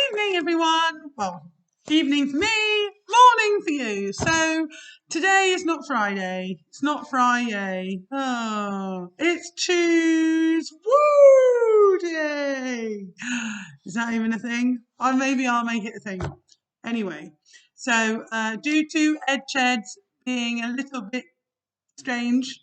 Evening, everyone. Well, evening for me, morning for you. So today is not Friday. It's not Friday. Oh, it's Tuesday. Is that even a thing? Or maybe I'll make it a thing. Anyway, so due to EdCheds being a little bit strange,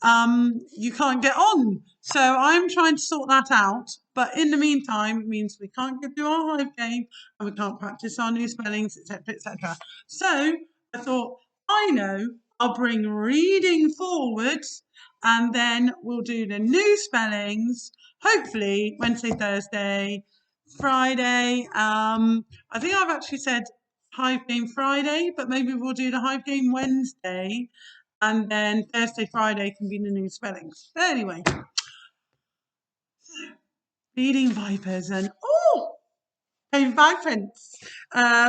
you can't get on. So I'm trying to sort that out. But in the meantime, it means we can't do our Hive game and we can't practice our new spellings, etc., etc. So I thought, I'll bring reading forwards and then we'll do the new spellings, hopefully Wednesday, Thursday, Friday. I think I've actually said Hive game Friday, but maybe we'll do the Hive game Wednesday. And then Thursday, Friday can be the new spellings. But anyway, feeding vipers and Paperbag Prince,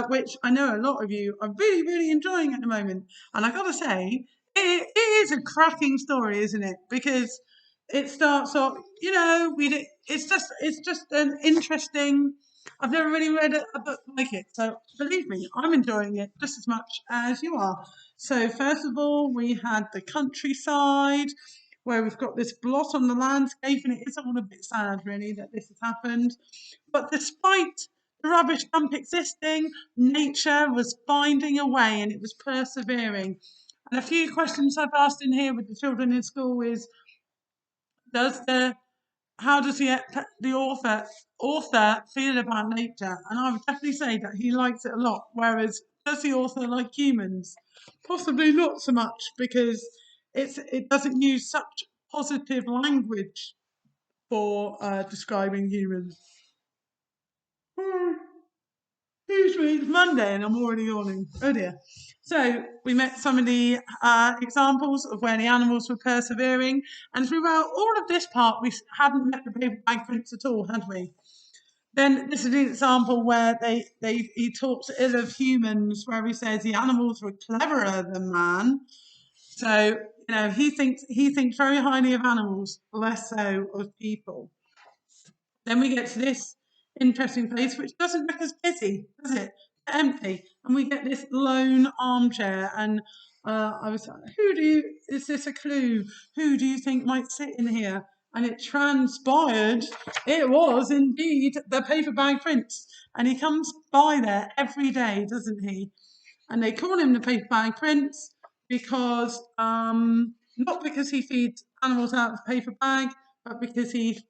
which I know a lot of you are really, really enjoying at the moment. And I got to say, it is a cracking story, isn't it? Because it starts off, it's just an interesting. I've never really read a book like it, so believe me, I'm enjoying it just as much as you are. So first of all, we had the countryside, where we've got this blot on the landscape, and it is all a bit sad, really, that this has happened. But despite the rubbish dump existing, nature was finding a way, and it was persevering. And a few questions I've asked in here with the children in school is, how does the author feel about nature? And I would definitely say that he likes it a lot. Whereas, does the author like humans? Possibly not so much, because it doesn't use such positive language for describing humans. Usually it's Monday and I'm already yawning. Oh dear. So we met some of the examples of where the animals were persevering, and throughout all of this part we hadn't met the Paperbag Prince at all, had we? Then this is an example where he talks ill of humans, where he says the animals were cleverer than man. So he thinks very highly of animals, less so of people. Then we get to this interesting place, which doesn't look as busy, does it? Empty. And we get this lone armchair. And I was like, is this a clue? Who do you think might sit in here? And it transpired, it was indeed the Paperbag Prince. And he comes by there every day, doesn't he? And they call him the Paperbag Prince because, not because he feeds animals out of a paper bag, but because he's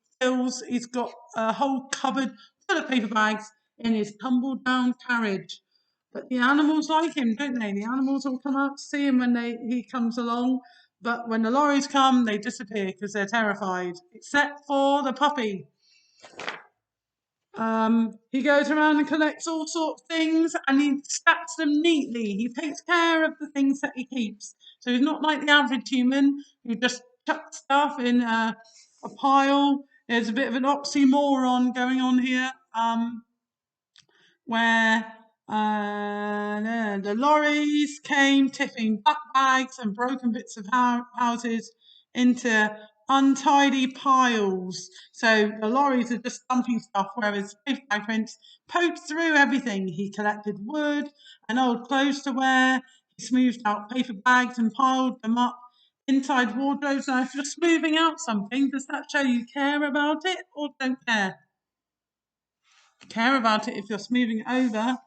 got a whole cupboard full of paper bags in his tumble down carriage. But the animals like him, don't they? The animals all come out to see him when he comes along. But when the lorries come, they disappear because they're terrified, except for the puppy. He goes around and collects all sorts of things and he stacks them neatly. He takes care of the things that he keeps. So he's not like the average human who just chucks stuff in a pile. There's a bit of an oxymoron going on here, where the lorries came tipping bags and broken bits of houses into untidy piles. So the lorries are just dumping stuff, whereas Paperbag Prince poked through everything. He collected wood and old clothes to wear. He smoothed out paper bags and piled them up inside wardrobes. Now, if you're smoothing out something, does that show you care about it or don't care? Care about it if you're smoothing it over.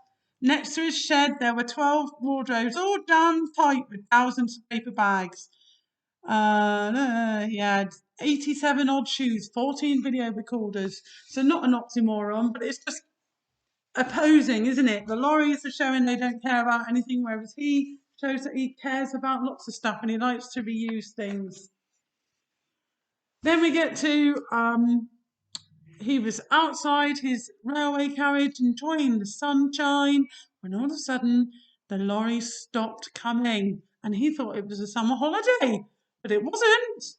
Next to his shed, there were 12 wardrobes, all jammed tight with thousands of paper bags. He had 87 odd shoes, 14 video recorders. So not an oxymoron, but it's just opposing, isn't it? The lorries are showing they don't care about anything, whereas he shows that he cares about lots of stuff and he likes to reuse things. Then we get to he was outside his railway carriage enjoying the sunshine when all of a sudden the lorry stopped coming and he thought it was a summer holiday, but it wasn't.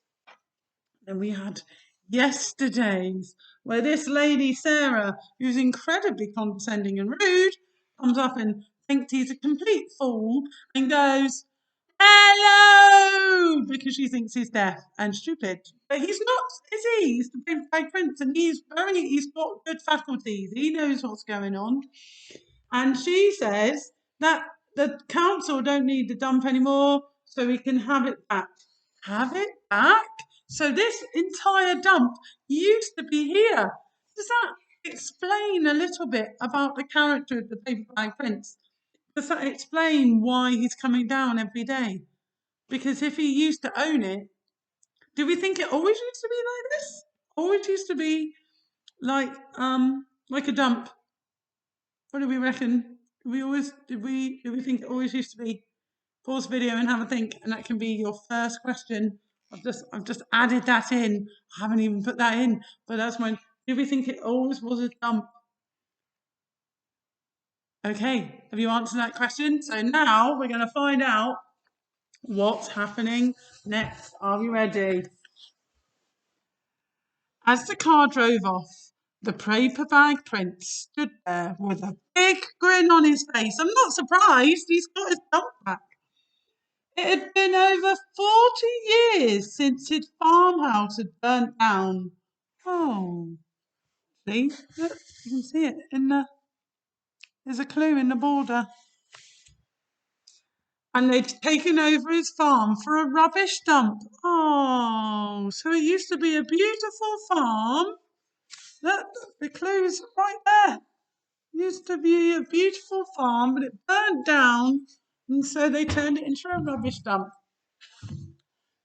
Then we had Yesterdays, where this lady Sarah, who's incredibly condescending and rude, comes up and thinks he's a complete fool and goes, hello, because she thinks he's deaf and stupid. But he's not, is he? He's the Paperbag Prince, and he's got good faculties. He knows what's going on. And she says that the council don't need the dump anymore, so we can have it back. Have it back? So this entire dump used to be here. Does that explain a little bit about the character of the Paperbag Prince? Does that explain why he's coming down every day? Because if he used to own it, do we think it always used to be like this? Always used to be like a dump. What do we reckon? Do we think it always used to be? Pause the video and have a think, and that can be your first question. I've just added that in. I haven't even put that in, but that's mine. Do we think it always was a dump? Okay, have you answered that question? So now we're going to find out what's happening next. Are you ready? As the car drove off, the Paperbag Prince stood there with a big grin on his face. I'm not surprised, he's got his dump back. It had been over 40 years since his farmhouse had burnt down. Oh, see, look, you can see it there's a clue in the border. And they'd taken over his farm for a rubbish dump. Oh, so it used to be a beautiful farm. Look, the clue's right there. It used to be a beautiful farm, but it burnt down, and so they turned it into a rubbish dump.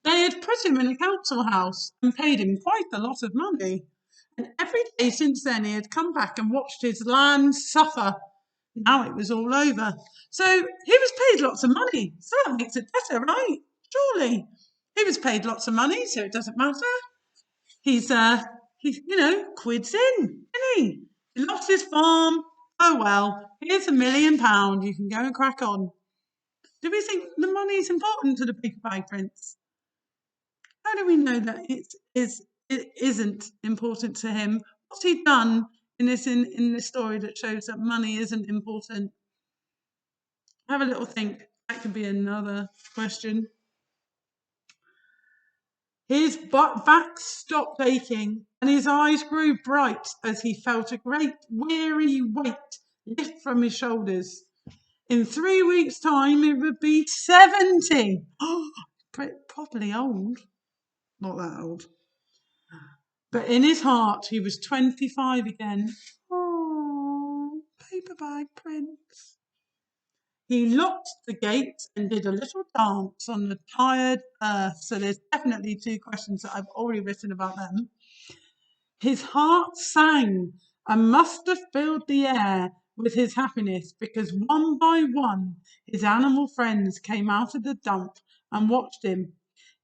They had put him in a council house and paid him quite a lot of money. And every day since then he had come back and watched his land suffer. Now it was all over. So he was paid lots of money. So that makes it better, right? Surely. He was paid lots of money, so it doesn't matter. He's quids in, isn't he? He lost his farm. Oh well, here's £1 million. You can go and crack on. Do we think the money is important to the Paperbag Prince? How do we know that it isn't important to him? What's he done in this story that shows that money isn't important? Have a little think. That could be another question. His back stopped aching and his eyes grew bright as he felt a great weary weight lift from his shoulders. In 3 weeks' time, it would be 70. Oh, properly old. Not that old. But in his heart, he was 25 again. Oh, Paperbag Prince. He locked the gate and did a little dance on the tired earth. So there's definitely 2 questions that I've already written about them. His heart sang and must have filled the air with his happiness because one by one his animal friends came out of the dump and watched him.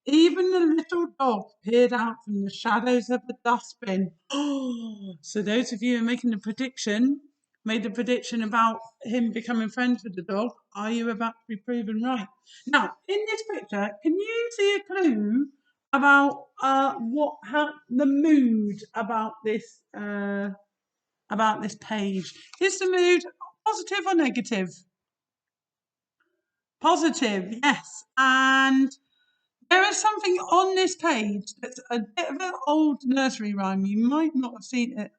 Even the little dog peered out from the shadows of the dustbin. So those of you who are making made the prediction about him becoming friends with the dog. Are you about to be proven right? Now, in this picture, can you see a clue about the mood about this page? Is the mood positive or negative? Positive, yes. And there is something on this page that's a bit of an old nursery rhyme. You might not have seen it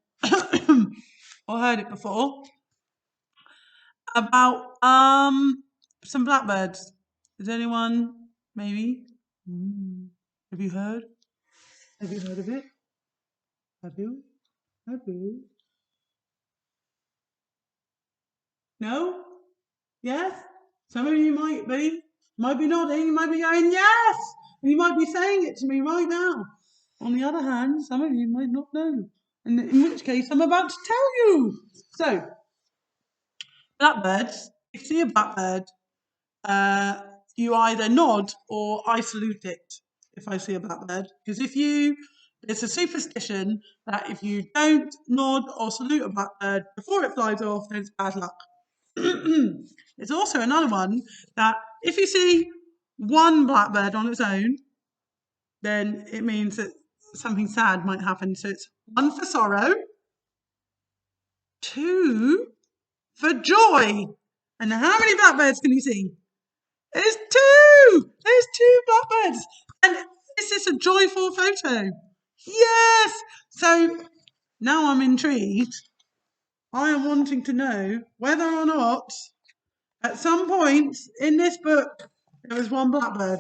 or heard it before. About some blackbirds. Is anyone maybe? Have you heard? Have you heard of it? Have you? Have you? No? Yes? Some of you might be nodding, you might be going, yes! And you might be saying it to me right now. On the other hand, some of you might not know. And in which case, I'm about to tell you. So, blackbirds, if you see a blackbird, you either nod or I salute it if I see a blackbird. Because it's a superstition that if you don't nod or salute a blackbird before it flies off, then it's bad luck. There's also another one that if you see one blackbird on its own, then it means that something sad might happen. So it's 1 for sorrow, 2 for joy. And how many blackbirds can you see? There's two! There's two blackbirds! And is this a joyful photo? Yes! So now I'm intrigued. I am wanting to know whether or not at some point in this book there was one blackbird.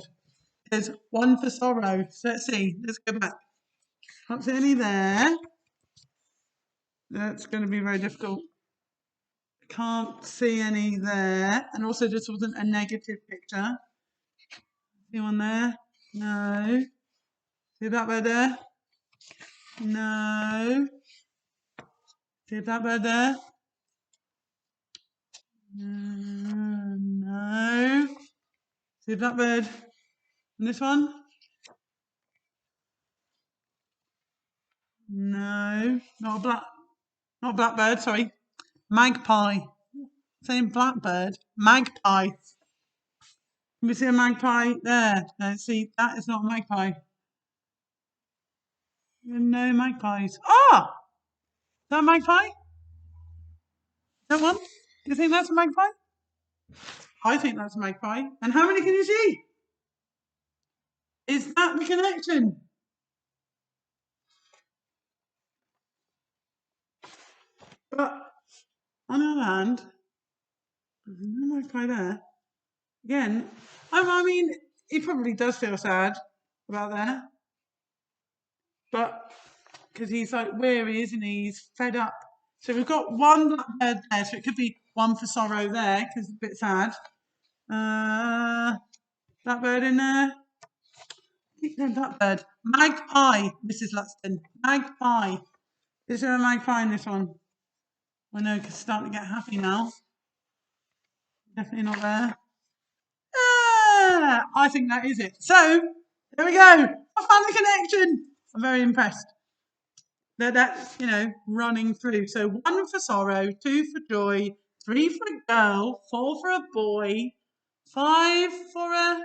There's one for sorrow. So let's see. Let's go back. Can't see any there. That's going to be very difficult. Can't see any there. And also this wasn't a negative picture. Anyone there? No. See that bird there? No. See that bird there? No. See that bird? And this one? No. Not a blackbird, sorry. Magpie. Same blackbird. Magpie. Can we see a magpie there? No, see, that is not a magpie. No magpies. Ah! Is that a magpie? That one? Do you think that's a magpie? I think that's a magpie. And how many can you see? Is that the connection? But on the other hand, there's no magpie there. Again, I mean, he probably does feel sad about that. But because he's like weary, isn't he? He's fed up. So we've got one blackbird there, so it could be one for sorrow there because it's a bit sad. Blackbird in there. No, blackbird. Magpie, Mrs. Luxton. Magpie. Is there a magpie in this one? I know, because it's starting to get happy now. Definitely not there. I think that is it. So, there we go. I found the connection. I'm very impressed. That's, running through. So 1 for sorrow, 2 for joy, 3 for a girl, 4 for a boy, 5 for a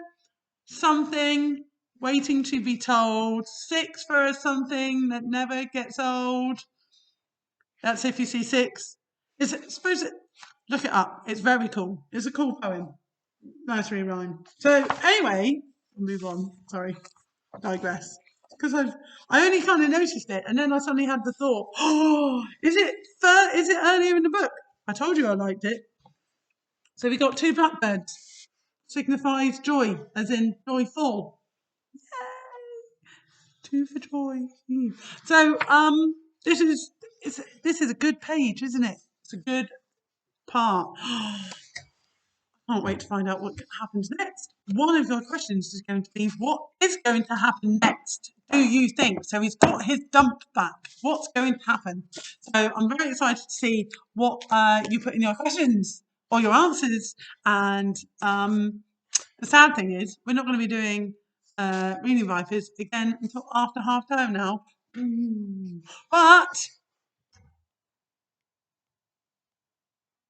something waiting to be told, 6 for a something that never gets old. That's if you see 6. Look it up. It's very cool. It's a cool poem. Nursery rhyme. So anyway, we'll move on. Sorry, I digress. Because I only kind of noticed it, and then I suddenly had the thought, oh, is it earlier in the book? I told you I liked it. So we got 2 blackbirds. Signifies joy, as in joyful. Yay! 2 for joy. So this is a good page, isn't it? It's a good part. Can't wait to find out what happens next. One of your questions is going to be, what is going to happen next? Do you think? So he's got his dump back. What's going to happen? So I'm very excited to see what you put in your questions or your answers. And the sad thing is, we're not going to be doing Reading Vipers again until after half term now. But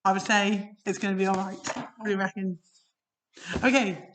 I would say it's going to be all right. What do you reckon? Okay,